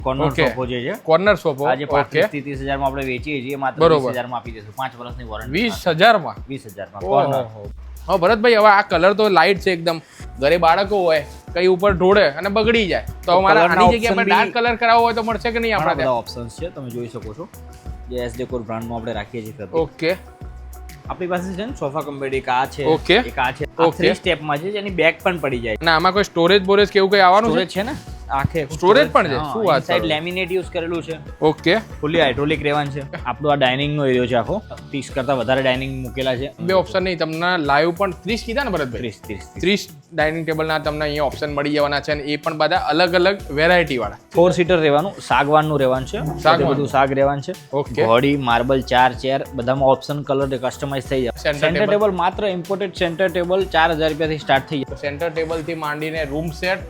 Corner સોફો જે છે, corner સોફો આજે 35 થી 30,000 માં આપણે વેચીએ છીએ, માત્ર 20,000 માં આપી દેશું. 5 વર્ષની વોરંટી. 20,000 માં 20,000 માં કોર્નર. હા ભરતભાઈ, હવે આ કલર તો લાઇટ છે એકદમ, ઘરે બાળકો હોય કઈ ઉપર ઢોળે અને બગડી જાય તો અમારા આની જગ્યાએ આપણે ડાર્ક કલર કરાવવો હોય તો મળશે કે નહીં? આપણા બધા ઓપ્શન્સ છે, તમે જોઈ શકો છો. જે એસ ડેકોર બ્રાન્ડમાં આપણે રાખીએ છીએ. ઓકે, આપણી પાસે છે ને સોફા કમ્બેડ એક આ છે, ઓકે, એક આ છે. આ 3 સ્ટેપમાં છે, જેની બેક પણ પડી જાય. અને આમાં કોઈ સ્ટોરેજ બોરેજ કે એવું કઈ આવવાનું છે? સ્ટોરેજ છે ને, આખે સ્ટોરેજ પણ છે. શું વાત છે? સાઈડ લેમિનેટ યુઝ કરેલું છે. ઓકે, ફૂલી હાઇડ્રોલિક રેવાન છે. આપણો આ ડાઇનિંગ નો એરિયો છે આખો. 30 કરતા વધારે ડાઇનિંગ મૂકેલા છે. બે ઓપ્શન નહીં, તમને લાઈવ પણ 30 કીધા ને ભરતભાઈ? 30 ડાઇનિંગ ટેબલ ના તમને અહીંયા ઓપ્શન મળી જવાના છે, અને એ પણ બધા અલગ અલગ વેરાયટી વાળા. 4 સીટર રહેવાનું, સાગવાનનું રહેવાનું છે. બધું સાગ રહેવાનું છે. ઓકે, ઘોડી, માર્બલ, 4 ચેર, બધામાં ઓપ્શન કલર કસ્ટમાઇઝ થઈ જાય. સેન્ટર ટેબલ માત્ર ઇમ્પોર્ટેડ સેન્ટર ટેબલ 4,000 રૂપિયાથી સ્ટાર્ટ થઈ જાય. સેન્ટર ટેબલ થી માંડીને રૂમ સેટ,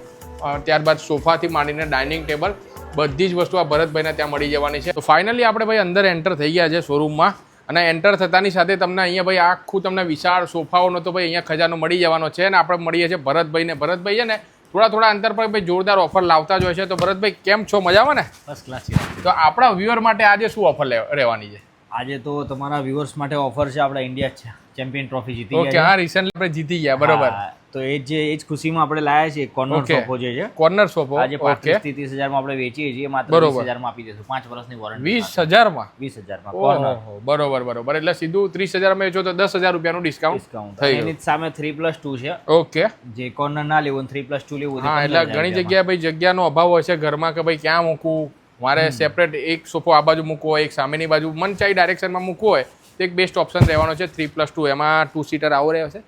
ત્યારબાદ સોફા થી માંડીને ડાઇનિંગ ટેબલ, બધી જ વસ્તુ આ ભરતભાઈને ત્યાં મળી જવાની છે. તો ફાઇનલી આપણે ભાઈ અંદર એન્ટર થઈ ગયા છે શોરૂમમાં, અને એન્ટર થતાની સાથે તમને અહીંયા ભાઈ આખું તમને વિશાળ સોફાઓનો તો ભાઈ અહીંયા ખજાનો મળી જવાનો છે. અને આપણે મળીએ છીએ ભરતભાઈને. ભરતભાઈ છે ને થોડા અંતર પર ભાઈ જોરદાર ઓફર લાવતા જ હોય છે. તો ભરતભાઈ કેમ છો? મજામાં ને? First class. તો આપણા વ્યુઅર માટે આજે શું ઓફર રહેવાની છે? આજે તો તમારા વ્યુઅર્સ માટે ઓફર છે. આપણા ઇન્ડિયા ચેમ્પિયન ટ્રોફી જીતી ઓકે, હા, રિસેન્ટલી આપણે જીતી ગયા, બરોબર. તો એ જ ખુશીમાં આપણે લાયા છીએ કોર્નર સોફો જે છે. કોર્નર સોફો આજે 35 થી 30,000 માં આપણે વેચીએ છીએ, માત્ર 20,000 માં આપી દેશું. 5 વર્ષની વોરંટી. 20,000 માં? 20,000 માં કોર્નર. બરોબર. એટલે સીધું 30,000 માં વેચો તો 10,000 રૂપિયાનું ડિસ્કાઉન્ટ થઈ ગયું. એની સામે 3+2 છે. ઓકે, જે કોર્નર ના લેવું 3+2 લેવું. હા, એટલે ઘણી જગ્યાએ ભાઈ જગ્યાનો અભાવ હોય છે ઘરમાં કે ભાઈ ક્યાં મૂકવું, મારે સેપરેટ એક સોફો આ બાજુ મૂકવો હોય, એક સામેની બાજુ મન ચાહી ડાયરેક્શનમાં મૂકવો હોય તો એક બેસ્ટ ઓપ્શન રહેવાનો છે 3+2. એમાં 2 સીટર આવો રહે છે,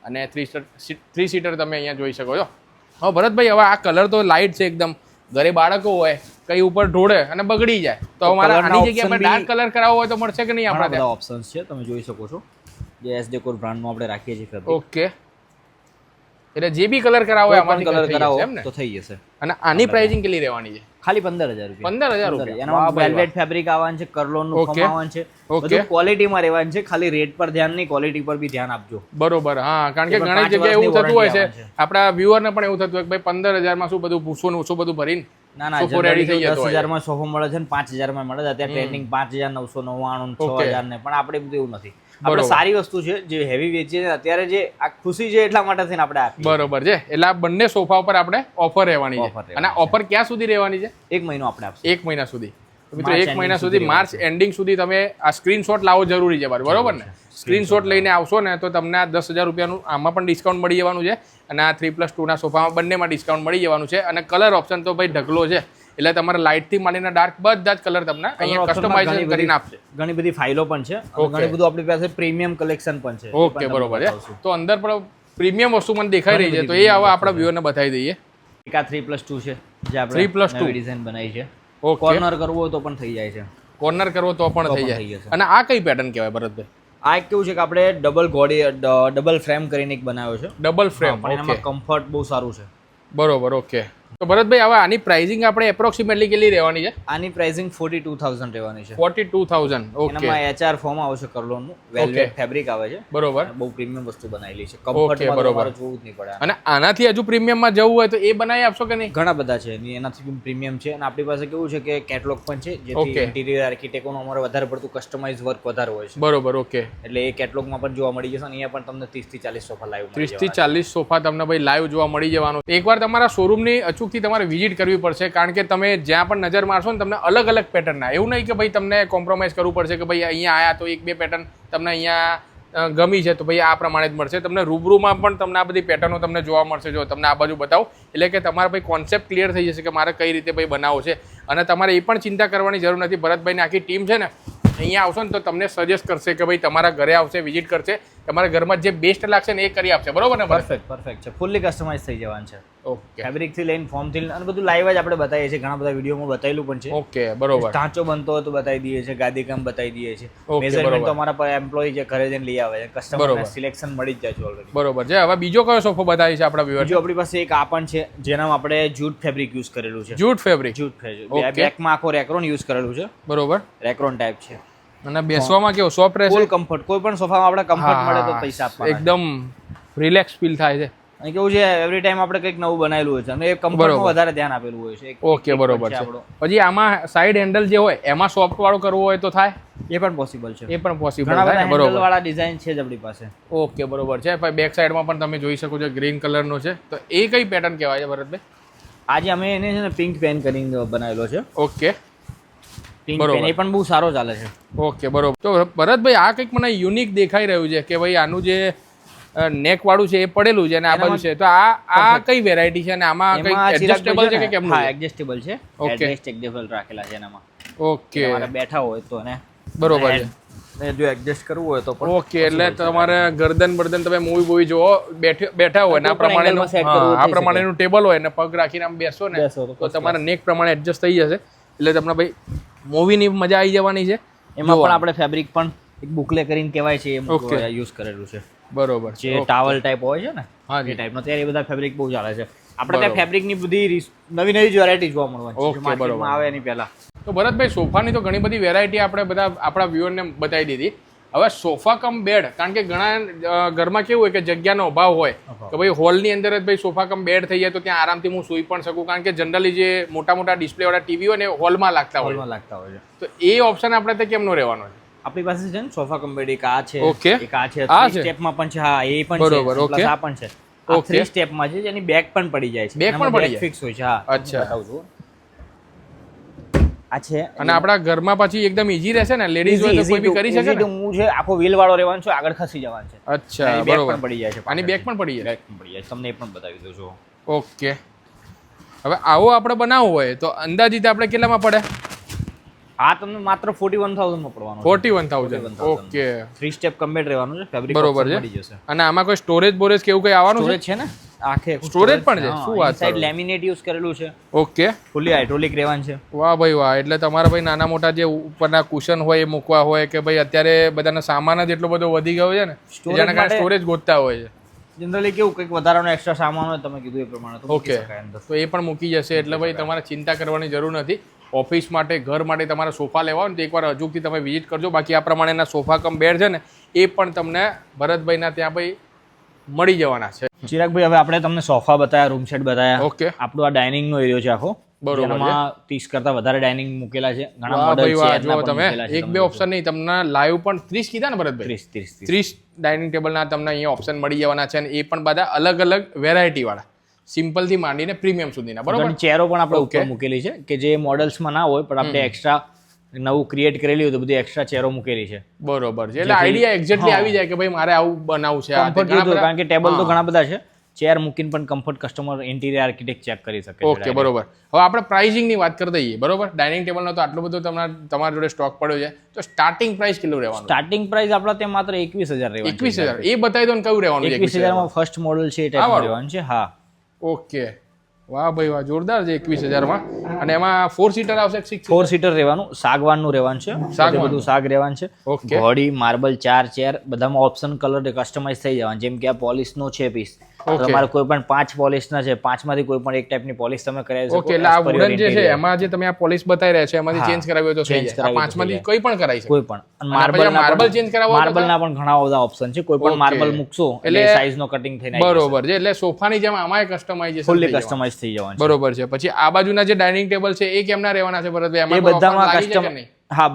અને 3 સીટર તમે અહીંયા જોઈ શકો છો. હવે ભરતભાઈ, હવે આ કલર તો લાઇટ છે એકદમ, ઘરે બાળકો હોય કઈ ઉપર ઢોળે અને બગડી જાય તો અમારા આની જગ્યાએ આપણે ડાર્ક કલર કરાવવો હોય તો મળશે કે નહીં? આપણા બધા ઓપ્શન્સ છે, તમે જોઈ શકો છો. જે એસ ડેકોર બ્રાન્ડમાં આપણે રાખીએ છીએ. ઓકે, એટલે જે બી કલર કરાવો હોય આમાંથી કલર કરાવો તો થઈ જશે. અને આની પ્રાઇસિંગ કેટલી રહેવાની છે? ખાલી 15,000 રૂપિયા. 15,000 રૂપિયા. એમાં વેલ્વેટ ફેબ્રિક આવવાનું છે, કર્લોન નું ફોમ આવવાનું છે, બધું ક્વોલિટીમાં રહેવાનું છે. ખાલી રેટ પર ધ્યાન નહીં, ક્વોલિટી પર બી ધ્યાન આપજો. બરોબર, હા, કારણ કે ઘણી જગ્યાએ એવું થતું હોય છે, આપણા વ્યુઅરને પણ એવું થતું હોય કે ભાઈ 15,000 માં શું બધું ભૂસો ને ઓછું બધું ભરીને ના, સોફો રેડી થઈ જતો. 10,000 માં સોફો મળે છે ને 5,000 માં મળે છે. અત્યારે ટ્રેન્ડિંગ 5,999, 6,000 ને, પણ આપણે બધું એવું નથી. આપણે સારી વસ્તુ છે જે હેવી વેચીએ છે અત્યારે, જે આ ખુશી છે એટલા માટે થઈને આપણે આપીએ. બરોબર છે. એટલે આ બંને સોફા ઉપર આપણે ઓફર રહેવાની છે. અને ઓફર ક્યાં સુધી રહેવાની છે? 1 મહિનો આપણે આપીશું. 1 મહિના સુધી. મિત્રો 1 મહિના સુધી, માર્ચ એન્ડિંગ સુધી તમે આ સ્ક્રીનશોટ લાવો જરૂરી છે, બરોબર ને? સ્ક્રીનશોટ લઈને આવશો ને તો તમને આ 10,000 રૂપિયાનું આમાં પણ ડિસ્કાઉન્ટ મળી જવાનું છે, અને આ 3+2 ના સોફામાં બંનેમાં ડિસ્કાઉન્ટ મળી જવાનું છે. અને કલર ઓપ્શન તો ભાઈ ઢગલો છે, એટલે તમારે લાઇટ થી માંડીને ડાર્ક બધા જ કલર તમને અહીંયા કસ્ટમાઇઝ કરીને આપશે. ઘણી બધી ફાઇલો પણ છે, ઘણી બધું આપણી પાસે પ્રીમિયમ કલેક્શન પણ છે. ઓકે, બરોબર છે. તો અંદર પણ પ્રીમિયમ વસ્તુ મને દેખાઈ રહી છે, તો એ હવે આપણા વ્યુઅરને બતાવી દઈએ. એક આ 3+2 છે, જે આપણે 3+2 ડિઝાઇન બનાવી છે. કોર્નર કરવો હોય તો પણ થઈ જાય છે. કોર્નર કરવો તો પણ થઈ જાય. અને આ કઈ પેટર્ન કહેવાય ભરતભાઈ? આ એક કેવું છે કે આપણે ડબલ ફ્રેમ કરીને એક બનાવ્યો છે. ડબલ ફ્રેમ, પણ એમાં કમ્ફર્ટ બહુ સારું છે. બરોબર, ઓકે. તો ભરતભાઈ, હવે આની પ્રાઇસિંગ આપણે એપ્રોક્સિમેટલી કેટલી રહેવાની છે? આની પ્રાઇસિંગ 42,000 રહેવાની છે. 42,000. ઓકે. એમાં HR ફોર્મ આવશે, કર્લોનનું વેલ્વેટ ફેબ્રિક આવે છે. બરોબર. બહુ પ્રીમિયમ વસ્તુ બનાવેલી છે. કમ્ફર્ટ બરોબર જોવું જ નહીં પડે. અને આનાથી હજુ પ્રીમિયમમાં જવું હોય તો એ બનાવી આપશો કે નહીં? ઘણા બધા છે, એનાથી પ્રીમિયમ છે. અને આપણી પાસે કેવું છે કે કેટલોગ પણ છે, જેથી ઇન્ટિરિયર આર્કિટેક્ટનું અમારે વધારે પડતું કસ્ટમાઇઝ વર્ક વધારે હોય છે. બરોબર, ઓકે. એટલે એ કેટલોગમાં પણ જોવા મળી જશે. અને અહીંયા પણ તમને 30 થી 40 સોફા લાઈવ 30 થી 40 સોફા તમને ભાઈ લાઈવ જોવા મળી જવાનું. એકવાર તમારા શોરૂમની અચૂકથી તમારે વિઝિટ કરવી પડશે, કારણ કે તમે જ્યાં પણ નજર મારશો ને તમને અલગ અલગ પેટર્નના, એવું નહીં કે ભાઈ તમને કોમ્પ્રોમાઇઝ કરવું પડશે કે ભાઈ અહીંયા આયા તો 1-2 પેટર્ન તમને અહીંયા ગમી છે તો ભાઈ આ પ્રમાણે જ મળશે. તમને રૂબરૂમાં પણ તમને આ બધી પેટર્નો તમને જોવા મળશે. જો તમને આ બાજુ બતાવું એટલે કે તમારા ભાઈ કોન્સેપ્ટ ક્લિયર થઈ જશે કે મારે કઈ રીતે ભાઈ બનાવવો છે. અને તમારે એ પણ ચિંતા કરવાની જરૂર નથી. ભરતભાઈની આખી ટીમ છે ને અહીંયા આવશો ને તો તમને સજેસ્ટ કરશે કે ભાઈ તમારા ઘરે આવશે, વિઝિટ કરશે, તમારા ઘરમાં જે બેસ્ટ લાગશે ને એ કરી આપશે. બરોબર ને? પરફેક્ટ છે. ફૂલ્લી કસ્ટમાઇઝ થઈ જવાનું છે. ઓકે. ફેબ્રિક થી લઈને ફોર્મ થી લઈને અને બધું લાઈવ જ આપણે બતાવીએ છીએ. ઘણા બધા વિડીયોમાં બતાવેલું પણ છે. ઓકે, બરોબર. ઢાંચો બનતો હોય તો બતાવી દઈએ છીએ, ગાદી કામ બતાવી દઈએ છીએ. મેઝરમેન્ટ તો અમારા પર એમ્પ્લોય જે ઘરે જઈને લઈ આવે છે, કસ્ટમરને સિલેક્શન મળી જ જાય છે ઓલરેડી. બરોબર છે. હવે બીજો કયો સોફો બતાવી છે આપણા વ્યુઅર? બીજો આપણી પાસે એક આ પણ છે, જેનામાં આપણે જૂટ ફેબ્રિક યુઝ કરેલું છે. Jute fabric. બેકમાં આખો રેક્રોન યુઝ કરેલું છે. બરોબર. રેક્રોન ટાઈપ છે. અને બેસવામાં કેવો સોફ્ટ રહેશે? ફૂલ કમ્ફર્ટ. કોઈ પણ સોફામાં આપણે કમ્ફર્ટ મળે તો પૈસા આપવાના. એકદમ રિલેક્સ ફીલ થાય છે. અને કેવું છે એવરી ટાઈમ આપણે કંઈક નવું બનાવેલું હોય છે અને એ કમ્ફર્ટમાં વધારે ધ્યાન આપેલું હોય છે. ઓકે બરોબર છે. પછી આમાં સાઈડ હેન્ડલ જે હોય એમાં સોફ્ટ વાળું કરવું હોય તો થાય? એ પણ પોસિબલ છે. એ પણ પોસિબલ ઘણા બધા થાય. બરોબર હેન્ડલ વાળા ડિઝાઇન છે જ આપણી પાસે. ઓકે બરોબર છે. પછી બેક સાઈડમાં પણ તમે જોઈ શકો છો ગ્રીન કલરનો છે. તો એ કઈ પેટર્ન કહેવાય છે ભરતભાઈ? આજે અમે એને છે ને પિંક પેન કરીને બનાવેલો છે. ઓકે પિંક પેન એ પણ બહુ સારો ચાલે છે. ઓકે બરોબર. તો ભરતભાઈ આ કંઈક મને યુનિક દેખાઈ રહ્યું છે કે ભાઈ આનું જે નેક વાળું છે એ પડેલું છે અને આ બાજુ છે. તો આ કઈ વેરાયટી છે અને આમાં કઈ એડજસ્ટેબલ છે કે કેમ? હા એડજસ્ટેબલ છે. એડજસ્ટેબલ રાખેલા છે એનામાં. ઓકે તમારે બેઠા હોય તો ને બરોબર છે. જો એડજસ્ટ કરવું હોય તો પણ ઓકે એટલે તમારે ગરદન તમે મૂવી જોવો બેઠા હોય ને આ પ્રમાણેનું ટેબલ હોય ને પગ રાખીને આમ બેસો ને તો તમારા નેક પ્રમાણે એડજસ્ટ થઈ જશે. એટલે તમને ભાઈ મૂવીની મજા આવી જવાની છે. એમાં પણ આપણે ફેબ્રિક પણ એક બુકલે કરીને કહેવાય છે એ યુઝ કરેલું છે. બરોબર. જે ટાવલ ટાઈપ હોય છે ને એ ટાઈપનો ત્યારે એ બધા ફેબ્રિક બહુ ચાલે છે. આપણે ત્યાં ફેબ્રિકની બધી નવી જ વેરાયટી જોવા મળવાની છે માર્કેટમાં આવે એની પહેલા. તો ભરતભાઈ સોફાની તો ઘણી બધી વેરાયટી આપણે બધા આપણા વ્યુઅરને બતાવી દીધી. હવે સોફા કમ બેડ, કારણ કે ઘણા ઘરમાં કેવું હોય કે જગ્યાનો અભાવ હોય કે ભાઈ હોલની અંદર જ ભાઈ સોફા કમ બેડ થઈ જાય તો ત્યાં આરામથી હું સૂઈ પણ શકું, કારણ કે જનરલી જે મોટા મોટા ડિસ્પ્લે વાળા ટીવી હોય ને હોલમાં લાગતા હોય છે. તો એ ઓપ્શન આપણે ત્યાં કેમનો રહેવાનો છે? આપણી પાસે છે ને સોફા કમ બેડ એક આ છે, ઓકે એક આ છે, 3 સ્ટેપમાં પણ છે. હા એ પણ છે, પ્લસ આ પણ છે. આ 3 સ્ટેપમાં છે જેની બેક પણ પડી જાય છે. બેક પણ પડી જાય, ફિક્સ હોય છે. હા અચ્છા બતાવું છું. આ છે અને આપણા ઘરમાં પછી એકદમ ઈઝી રહેશે ને, લેડીઝ હોય તો કોઈ બી કરી શકે ને. હું છે આખો વ્હીલ વાળો રહેવાનો છે, આગળ ખસી જવાનું છે. અચ્છા બરોબર. પડી જાય છે, આની બેક પણ પડી જાય. તમને એ પણ બતાવી દઉં છું. ઓકે હવે આવો આપણે બનાવવું હોય તો અંદાજિત આપણે કેટલામાં પડે? આ તમને માત્ર 41,000 માં પડવાનું. 41,000. ઓકે 3 સ્ટેપ કમ્બેટ રહેવાનું છે. ફેબ્રિક બરોબર છે. અને આમાં કોઈ સ્ટોરેજ બોરેજ કેવું કઈ આવવાનું છે? સ્ટોરેજ છે ને, આખે સ્ટોરેજ પણ છે. શું વાત છે? સાઈડ લેમિનેટ યુઝ કરેલું છે. ઓકે ફૂલી હાઇડ્રોલિક રહેવાનું છે. વાહ ભાઈ વાહ. એટલે તમારા ભાઈ નાના મોટા જે ઉપરના કુશન હોય એ મૂકવા હોય કે ભાઈ અત્યારે બધાનો સામાન જ એટલો બધો વધી ગયો છે ને, જેના કારણે સ્ટોરેજ ગોતતા હોય છે. જનરલી કેવું કંઈક વધારાનો એક્સ્ટ્રા સામાન હોય તમે કીધું એ પ્રમાણે તો ઓકે તો એ પણ મૂકી જશે. એટલે ભાઈ તમારે ચિંતા કરવાની જરૂર નથી. ઓફિસ માટે, ઘર માટે તમારા સોફા લેવા હોય ને તો એકવાર અજુકથી તમે વિઝિટ કરજો. બાકી આ પ્રમાણેના સોફા કમ બેડ છે ને એ પણ તમને ભરતભાઈના ત્યાં ભાઈ મળી જવાના છે. ચિરાગભાઈ હવે આપણે તમને સોફા બતાવ્યા, રૂમ સેટ બતાવ્યા. ઓકે આપણો આ ડાઇનિંગ નો એરિયો છે આખો. બરોબર. જેમાં 30 કરતા વધારે ડાઇનિંગ મૂકેલા છે. ઘણા વાહ મોડલ ભાઈ વાહ. છે. જો તમે એક બે ઓપ્શન નહીં, તમને લાઈવ પણ 30 કીધા ને ભરતભાઈ? 30 ડાઇનિંગ ટેબલના તમને અહીંયા ઓપ્શન મળી જવાના છે. અને એ પણ બધા અલગ અલગ વેરાયટી વાળા, સિમ્પલ થી માંડીને પ્રીમિયમ સુધીના. બરોબર. ચેરો પણ આપણે ઉપર મૂકેલી છે કે જે મોડલ્સમાં ના હોય પણ આપણે એક્સ્ટ્રા નવું ક્રિએટ કરેલી હોય તો બધી એક્સ્ટ્રા ચેરો મૂકેલી છે. બરોબર છે. એટલે આઈડિયા એક્ઝેક્ટલી આવી જાય કે ભાઈ મારે આવું બનાવવું છે. કારણ કે ટેબલ તો ઘણા બધા છે. ચેર મૂકીને પણ comfort customer interior architect check કરી શકે છે. ઓકે બરોબર. હવે આપણે પ્રાઇસિંગ ની વાત કરી દઈએ. બરોબર. ડાઇનિંગ ટેબલનો તો આટલો બધો તમારા જોડે સ્ટોક પડ્યો છે, તો સ્ટાર્ટિંગ પ્રાઇસ કેટલું રહેવાનું? સ્ટાર્ટિંગ પ્રાઇસ આપણા ત્યાં માત્ર 21,000 રહેવાનું. 21,000 એ બતાવી દો ને કયું રહેવાનું? 21,000 માં ફર્સ્ટ મોડલ છે એ ટાઈપનું રહેવાનું છે. હા ઓકે વાહ ભાઈ વાહ, જોરદાર છે. 21,000 માં. અને એમાં 4 સીટર આવશે? 4 સીટર રહેવાનું, સાગવાનનું રહેવાનું છે. બધું સાગ રહેવાનું છે. ઓકે બોડી માર્બલ 4 ચેર, બધામાં ઓપ્શન કલર કસ્ટમાઇઝ થઈ જવાનું. જેમ કે આ પોલિશ નો છે પીસ, તમારે કોઈ પણ 5 પોલિશ ના છે, 5 માંથી કોઈ પણ એક ટાઈપની પોલિશ તમે કરાવી શકો. ઓકે એટલે આ વુડન જે છે એમાં જે તમે આ પોલિશ બતાવી રહ્યા છો એમાંથી ચેન્જ કરાવી હોય તો થઈ જાય. 5 માંથી કોઈ પણ કરાવી શકે. કોઈ પણ માર્બલ ચેન્જ કરાવવા માર્બલ ના પણ ઘણા બધા ઓપ્શન છે. કોઈ પણ માર્બલ મૂકશો એટલે સાઈઝ નો કટિંગ થઈને બરોબર છે. એટલે સોફાની જેમ આમાં કસ્ટમાઇઝેશન ફુલ્લી કસ્ટમાઇઝ થઈ જવાનું. બરોબર છે. પછી આ બાજુના જે ડાઇનિંગ ટેબલ છે એ કેમના રહેવાના છે ભરતભાઈ? એ બધામાં કસ્ટમ હા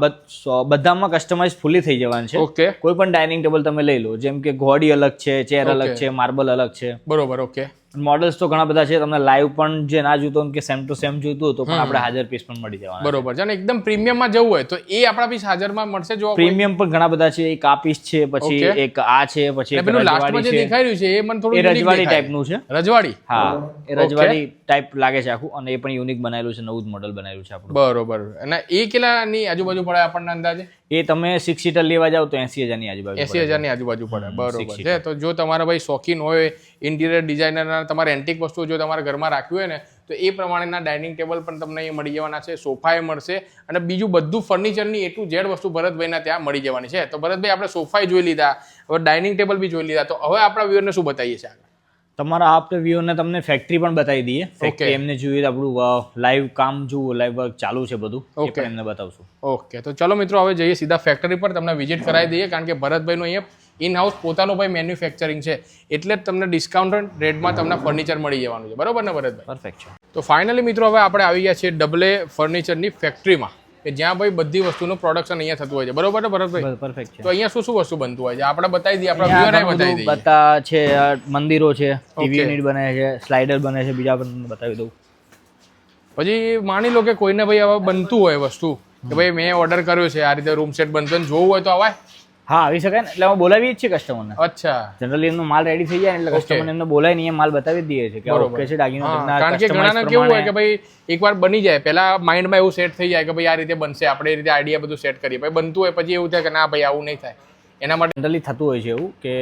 બધામાં કસ્ટમાઇઝ ફુલ્લી થઈ જવાનું છે. ઓકે કોઈ પણ ડાઇનિંગ ટેબલ તમે લઈ લો, જેમ કે ઘોડી અલગ છે, ચેર અલગ છે, માર્બલ અલગ છે. બરોબર. ઓકે મોડલ્સ તો ઘણા બધા છે. તમને લાઈવ પણ જે ના જોઈતો કે સેમ ટુ સેમ જોઈતું હોય તો પણ આપણે હાજર પીસ પણ મળી જવાના. બરોબર છે. અને એકદમ પ્રીમિયમ માં જવું હોય તો એ આપણા પીસ હાજરમાં મળશે? જો પ્રીમિયમ પણ ઘણા બધા છે. એક આ પીસ છે, પછી એક આ છે, પછી એક પેલું લાસ્ટમાં જે દેખાઈ રહ્યું છે એ મને થોડું રજવાડી ટાઈપનું છે. રજવાડી? હા એ રજવાડી ટાઈપ લાગે છે આખું. અને એ પણ યુનિક બનાવેલું છે, નવું જ મોડલ બનાવેલું છે આપણું. બરોબર. અને એ કેટલાની આજુબાજુ પડે આપણને અંદાજે? એ તમે 6 સીટર લેવા જાવ તો 80,000 ની આજુબાજુ. 80,000 ની આજુબાજુ પડે. બરોબર છે. તો જો તમારા ભાઈ શોખીન હોય ઇન્ટિરિયર ડિઝાઇનરના, તમારે એન્ટિક વસ્તુઓ જો તમારા ઘરમાં રાખવી હોય ને તો એ પ્રમાણેના ડાઇનિંગ ટેબલ પણ તમને અહીંયા મળી જવાના છે. સોફા એ મળશે અને બીજું બધું ફર્નિચરની A to Z વસ્તુ ભરતભાઈના ત્યાં મળી જવાની છે. તો ભરતભાઈ આપણે સોફા જોઈ લીધા, હવે ડાઇનિંગ ટેબલ બી જોઈ લીધા, તો હવે આપણા વ્યુઅરને શું બતાવીએ છીએ આગળ? તમારા આપણે વ્યુઅરને તમને ફેક્ટરી પણ બતાવી દઈએ. ફેક્ટરી એમને જોઈએ આપણું લાઈવ કામ જુઓ, લાઈવ વર્ક ચાલુ છે બધું, એ પણ એમને બતાવશું. ઓકે તો ચલો મિત્રો હવે જઈએ સીધા ફેક્ટરી પર, તમને વિઝિટ કરાવી દઈએ. કારણ કે ભરતભાઈનું અહીંયા ઇન હાઉસ પોતાનું ભાઈ મેન્યુફેક્ચરિંગ છે એટલે જ તમને ડિસ્કાઉન્ટ રેટમાં તમને ફર્નિચર મળી જવાનું છે, બરોબર ને ભરતભાઈ? પરફેક્ટ છે. તો ફાઇનલી મિત્રો હવે આપણે આવી ગયા છીએ ડબલે ફર્નિચરની ફેક્ટરીમાં કે જ્યાં ભાઈ બધી વસ્તુનું પ્રોડક્શન અહીંયા થતું હોય છે, બરોબર ને ભરતભાઈ? પરફેક્ટ છે. તો અહીંયા શું શું વસ્તુ બનતું હોય છે આપણે બતાવી દઈએ, આપણા વ્યુઅરને બતાવી દઈએ. બતા છે, મંદિરો છે, ટીવી યુનિટ બને છે, સ્લાઇડર બને છે, બીજા પણ બતાવી દઉં. પછી માની લો કે કોઈને ભાઈ હવે બનતું હોય વસ્તુ કે ભાઈ મેં ઓર્ડર કર્યો છે આ રીતે રૂમ સેટ બનતો જોવું હોય તો અવાય? હા, આવી શકાય ને. એટલે અમે બોલાવીએ જ છીએ કસ્ટમરને. અચ્છા, જનરલી એમનો માલ રેડી થઈ જાય એટલે કસ્ટમરને એમને બોલાવીને અહીંયા માલ બતાવી દઈએ છીએ કે ઓકે છે દાગીનો. કારણ કે ઘણાને કેવું હોય કે ભાઈ એકવાર બની જાય પહેલા માઇન્ડમાં એવું સેટ થઈ જાય કે ભાઈ આ રીતે બનશે, આપણે એ રીતે આઈડિયા બધું સેટ કરીએ, ભાઈ બનતું હોય પછી એવું થાય કે ના ભાઈ આવું નહીં થાય. એના માટે જનરલી થતું હોય છે એવું કે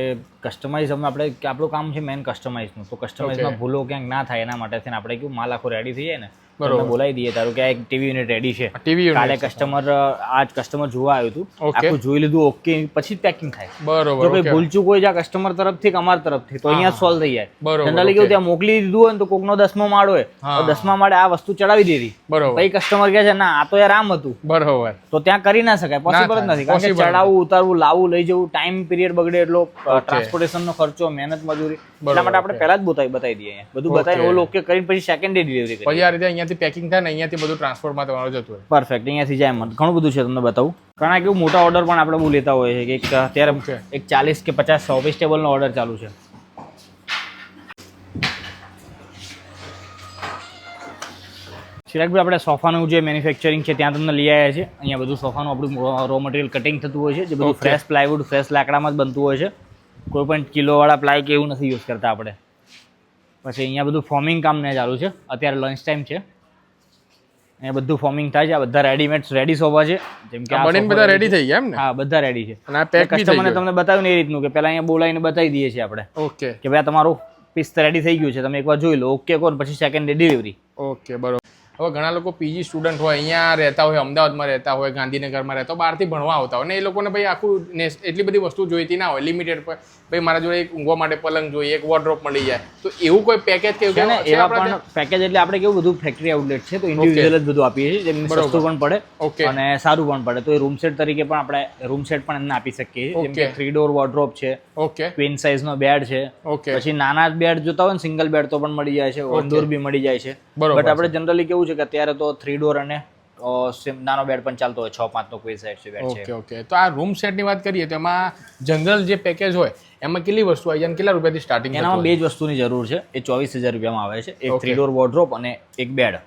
કસ્ટમાઇઝ આપણે આપણું કામ છે મેન કસ્ટમાઇઝનું, તો કસ્ટમાઇઝમાં ભૂલો ક્યાંક ના થાય એના માટે થઈને આપણે કેવું માલ આખો રેડી થઈ જાય ને તમને બોલાવી દઈએ. તારું કે એક ટીવી યુનિટ રેડી છે, કાલે કસ્ટમર જોવા આવ્યું હતું, આખું જોઈ લીધું ઓકે, પછી જ પેકિંગ થાય. બરોબર. જો કોઈ ભૂલચૂક હોય છે કસ્ટમર તરફથી કે અમારા તરફથી તો અહીંયા સોલ્વ થઈ જાય. જનરલી કેવું ત્યાં મોકલી દીધું હોય ને તો કોકનો 10મો માળ હોય તો 10મા માળે આ વસ્તુ ચડાવી દીધી, પછી કસ્ટમર કહે છે ના આ તો યાર આમ હતું, બરોબર, તો ત્યાં કરી ના શકાય, પોસિબલ જ નથી. કારણ કે ચડાવવું, ઉતારવું, લાવવું, લઈ જવું, ટાઈમ પીરિયડ બગડે, એટલો ટ્રાન્સપોર્ટેશનનો ખર્ચો, મહેનત, મજૂરી, એટલા માટે આપણે પહેલા જ બતાવી દઈએ અહીંયા બધું બતાવીને ઓલ ઓકે કરીને પછી સેકન્ડ ડે ડિલિવરી કરીએ. પછી આ રીતે અહીંયાથી પેકિંગ થાય ને અહીંયાથી બધું ટ્રાન્સપોર્ટમાં તમારું જતું હોય. પરફેક્ટ. અહીંયાથી જાય એમ ઘણું બધું છે તમને બતાવું. ઘણા કેવું મોટા ઓર્ડર પણ આપણે બહુ લેતા હોય છે કે અત્યારે એક 40 કે 50 ઓફિસ ટેબલનો ઓર્ડર ચાલુ છે. ચિરાગભાઈ આપણે સોફાનું જે મેન્યુફેક્ચરિંગ છે ત્યાં તમને લઈ આવ્યા છે. અહીંયા બધું સોફાનું આપણું રો મટીરિયલ કટિંગ થતું હોય છે, જે બધું ફ્રેશ પ્લાયવુડ, ફ્રેશ લાકડામાં જ બનતું હોય છે. કોઈ પણ કિલોવાળા પ્લાય કે એવું નથી યુઝ કરતા આપણે. પછી અહીંયા બધું ફોર્મિંગ કામ ને ચાલુ છે, અત્યારે લંચ ટાઈમ છે, અહીંયા બધું ફોર્મિંગ થાય છે. આ બધા રેડી સોફા છે, જેમ કે બધા રેડી થઈ ગયા એમ ને? હા, બધા રેડી છે. અને આ પેક બી કસ્ટમરને તમને બતાવ્યું ને એ રીતનું કે પહેલા અહીંયા બોલાવીને બતાવી દઈએ છીએ આપણે ઓકે કે ભાઈ તમારું પીસ રેડી થઈ ગયું છે, તમે એકવાર જોઈ લો, ઓકે કહો, પછી સેકન્ડ ડે ડિલિવરી. ઓકે, બરોબર. હવે ઘણા લોકો પીજી સ્ટુડન્ટ હોય, અહીંયા રહેતા હોય, અમદાવાદમાં રહેતા હોય, ગાંધીનગરમાં રહેતા હોય, બહારથી ભણવા આવતા હોય ને એ લોકોને ભાઈ આખું એટલી બધી વસ્તુ જોઈતી ના હોય, લિમિટેડ પર ભાઈ મારા જોડે એક ઊંઘવા માટે પલંગ જોઈએ, એક વોર્ડરોબ મળી જાય, તો એવું કોઈ પેકેજ કે છે ને? એવા પણ પેકેજ એટલે આપણે કેવું બધું ફેક્ટરી આઉટલેટ છે તો ઇન્ડિવિડ્યુઅલ જ બધું આપીએ છીએ, જેમ સસ્તું પણ પડે અને સારું પણ પડે. તો એ રૂમ સેટ તરીકે પણ આપણે રૂમ સેટ પણ એમને આપી શકીએ છીએ, જેમ કે 3 ડોર વોર્ડરોબ છે, ઓકે, ક્વીન સાઇઝનો બેડ છે, પછી નાના બેડ જોતા હોય ને સિંગલ બેડ તો પણ મળી જાય છે, ઓન્ડોર બી મળી જાય છે. બટ આપણે જનરલી કેવું છે કે અત્યારે તો 3 ડોર અને નાનો બેડ પણ ચાલતો હોય, 6-5 નો કોઈ સાઈડ છે બેડ છે. ઓકે. તો આ રૂમ સેટની વાત કરીએ તો એમાં જનરલ જે પેકેજ હોય એમાં કેટલી વસ્તુ આવી જાય, કેટલા રૂપિયાથી સ્ટાર્ટિંગ? એનામાં 2 જ વસ્તુની જરૂર છે, એ 24,000 રૂપિયામાં આવે છે. એક 3 ડોર વોર્ડરોબ અને એક બેડ.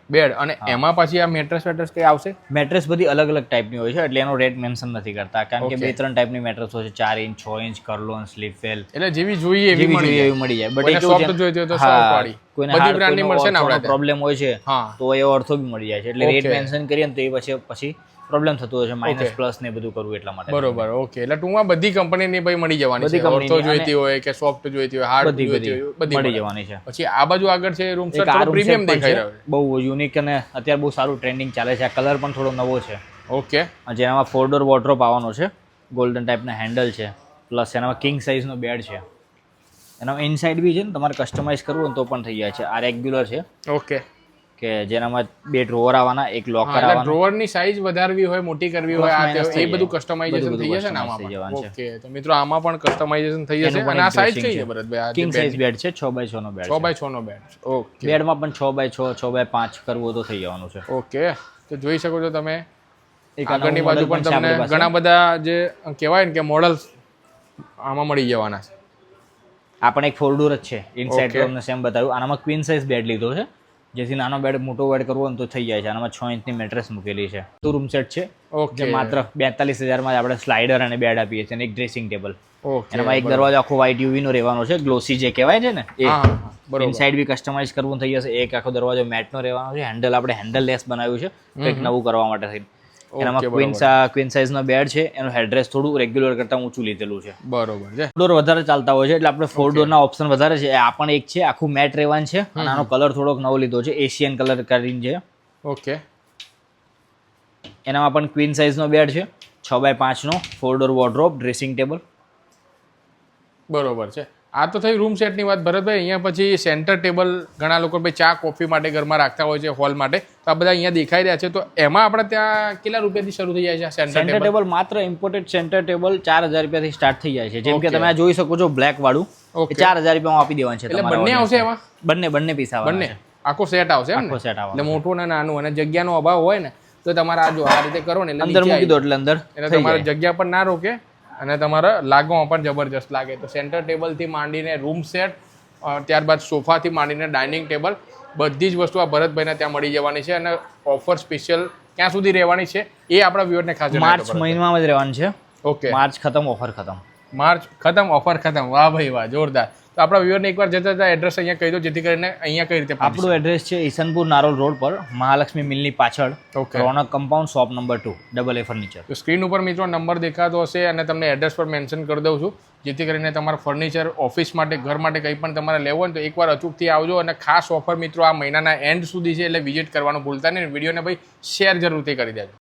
અને એમાં પછી આ મેટ્રેસ કઈ આવશે? મેટ્રેસ બધી અલગ અલગ ટાઈપની હોય છે, એટલે એનો રેટ મેન્શન નથી કરતા, કારણ કે 2-3 ટાઈપની મેટ્રેસ હોય છે, 4 ઇંચ, 6 ઇંચ, કર્લોન, સ્લીપવેલ, એટલે જેવી જોઈએ એવી મળી જાય. બટ એ સોફ્ટ જોઈતી હોય તો સોફ્ટ વાળી કોઈને બધી બ્રાન્ડની મળશે ને? આપણે પ્રોબ્લેમ હોય છે તો એ ઓર્થો બી મળી જાય છે, એટલે રેટ મેન્શન કરીએ ને તો એ પછી પ્રોબ્લેમ થતો હોય છે, માઇનસ પ્લસ ને બધું કરવું એટલા માટે. બરોબર. ઓકે, એટલે ટૂંકમાં બધી કંપનીની ભાઈ મળી જવાની છે, ઓર્થો જોઈતી હોય કે સોફ્ટ જોઈતી હોય, હાર્ડ જોઈતી હોય, બધી મળી જવાની છે. પછી આ બાજુ આગળ છે રૂમ સેટ, થોડો પ્રીમિયમ દેખાઈ રહ્યો છે, બહુ યુનિક અને અત્યારે બહુ સારું ટ્રેન્ડિંગ ચાલે છે. આ કલર પણ થોડો નવો છે. ઓકે, જેનામાં 4 ડોર વોર્ડરોબ આવવાનો છે, ગોલ્ડન ટાઈપના હેન્ડલ છે, પ્લસ એનામાં કિંગ સાઇઝનો બેડ છે. એનામાં ઇનસાઇડ બી છે ને, તમારે કસ્ટમાઇઝ કરવું હોય તો પણ થઈ જાય છે. આ રેગ્યુલર છે, ઓકે, કે જેનામાં 2 ડ્રોવર આવવાના, એક લોકર આવવાના. ડ્રોવરની સાઈઝ વધારવી હોય, મોટી કરવી હોય, એ બધું કસ્ટમાઇઝેશન થઈ જશે ને આમાં? ઓકે, તો મિત્રો આમાં પણ કસ્ટમાઇઝેશન થઈ જશે. અને આ સાઈઝ કઈ છે ભરતભાઈ? આ કિંગ સાઇઝ બેડ છે, 6x6 નો બેડ. 6x6 નો બેડ. ઓકે, બેડમાં પણ 6x6, 6x5 કરવું તો થઈ જવાનું છે. ઓકે, તો જોઈ શકો છો તમે આગળની બાજુ પણ તમને ઘણા બધા જે કહેવાય ને કે મોડલ્સ આમાં મળી જવાના છે. આ પણ એક 4 ડોર જ છે, ઇનસાઇડ તમને સેમ બતાવ્યું. આનામાં ક્વીન સાઇઝ બેડ લીધો છે, જેથી નાનો બેડ મોટો બેડ કરવો હોય તો થઈ જાય છે. આનામાં 6 ઇંચની મેટ્રેસ મૂકેલી છે. તો રૂમ સેટ છે, જે માત્ર 42,000 માં આપણે સ્લાઇડર અને બેડ આપીએ છીએ, અને એક ડ્રેસિંગ ટેબલ. એનામાં એક દરવાજો આખો વ્હાઇટ યુવી નો રહેવાનો છે, ગ્લોસી જે કહેવાય છે ને એ. ઇનસાઇડ બી કસ્ટમાઇઝ કરવું થઈ જશે. એક આખો દરવાજો મેટ નો રહેવાનો છે. હેન્ડલ આપણે હેન્ડલ લેસ બનાવ્યું છે, કંઈક નવું કરવા માટે થઈ. એનામાં ક્વીન સાઇઝ નો બેડ છે, એનું હેડરેસ થોડું રેગ્યુલર કરતા ઊંચું લીધેલું છે. બરોબર છે. ડોર વધારે ચાલતા હોય છે એટલે આપણે 4 ડોર ના ઓપ્શન વધારે છે. આ પણ એક છે, આખું મેટ રહેવાનું છે, અને આનો કલર થોડોક નવો લીધો છે, એશિયન કલર કરીને છે. ઓકે, એનામાં પણ ક્વીન સાઇઝ નો બેડ છે, 6x5 નો 4 ડોર વોર્ડરોબ, ડ્રેસિંગ ટેબલ. બરોબર છે. આ તો થઈ રૂમ સેટની વાત ભરતભાઈ. અહીંયા પછી સેન્ટર ટેબલ ઘણા લોકો ભાઈ ચા કોફી માટે ઘરમાં રાખતા હોય છે હોલ માટે, તો આ બધા અહીંયા દેખાઈ રહ્યા છે. તો એમાં આપણે ત્યાં કેટલા રૂપિયાથી શરૂ થઈ જાય છે સેન્ટર ટેબલ? માત્ર ઇમ્પોર્ટેડ સેન્ટર ટેબલ 4000 રૂપિયાથી સ્ટાર્ટ થઈ જાય છે. જેમ કે તમે આ જોઈ શકો છો બ્લેક વાળું, 4000 રૂપિયામાં આપી દેવાનું છે. એટલે બંને આવશે એમાં? બંને પીસ આવે, બંને આખો સેટ આવશે એમ ને? આખો સેટ આવે. એટલે મોટું ને નાનું, અને જગ્યાનો અભાવ હોય ને તો તમારે આ જો આ રીતે કરો ને એટલે અંદર મૂકી દો એટલે અંદર એટલે તમારે જગ્યા પણ ના રોકે અને તમારા લાગવામાં પણ જબરજસ્ત લાગે. તો સેન્ટર ટેબલથી માંડીને રૂમ સેટ, ત્યારબાદ સોફાથી માંડીને ડાઇનિંગ ટેબલ, બધી જ વસ્તુ આ ભરતભાઈને ત્યાં મળી જવાની છે. અને ઓફર સ્પેશિયલ ક્યાં સુધી રહેવાની છે એ આપણા વ્યુઅરને ખાસ માર્ચ મહિનામાં જ રહેવાનું છે. ઓકે, માર્ચ ખતમ, ઓફર ખતમ. માર્ચ ખતમ, ઓફર ખતમ. વાહ ભાઈ વાહ, જોરદાર. તો આપણા વ્યુઅરને એકવાર જતા એડ્રેસ અહીંયા કહી દો, જેથી કરીને અહીંયા કઈ રીતે આપણું એડ્રેસ છે ઈસનપુર નારોલ રોડ પર, મહાલક્ષ્મી મિલની પાછળ, okay, Ronak compound, shop number 2, AA furniture. તો સ્ક્રીન ઉપર મિત્રો નંબર દેખાતો હશે અને તમને એડ્રેસ પર મેન્શન કરી દઉં છું, જેથી કરીને તમારા ફર્નિચર, ઓફિસ માટે, ઘર માટે કંઈ પણ તમારે લેવું હોય તો એકવાર અચૂકથી આવજો. અને ખાસ ઓફર મિત્રો આ મહિનાના એન્ડ સુધી છે, એટલે વિઝિટ કરવાનું ભૂલતા નહીં. વિડીયોને ભાઈ શેર જરૂરથી કરી દેજો.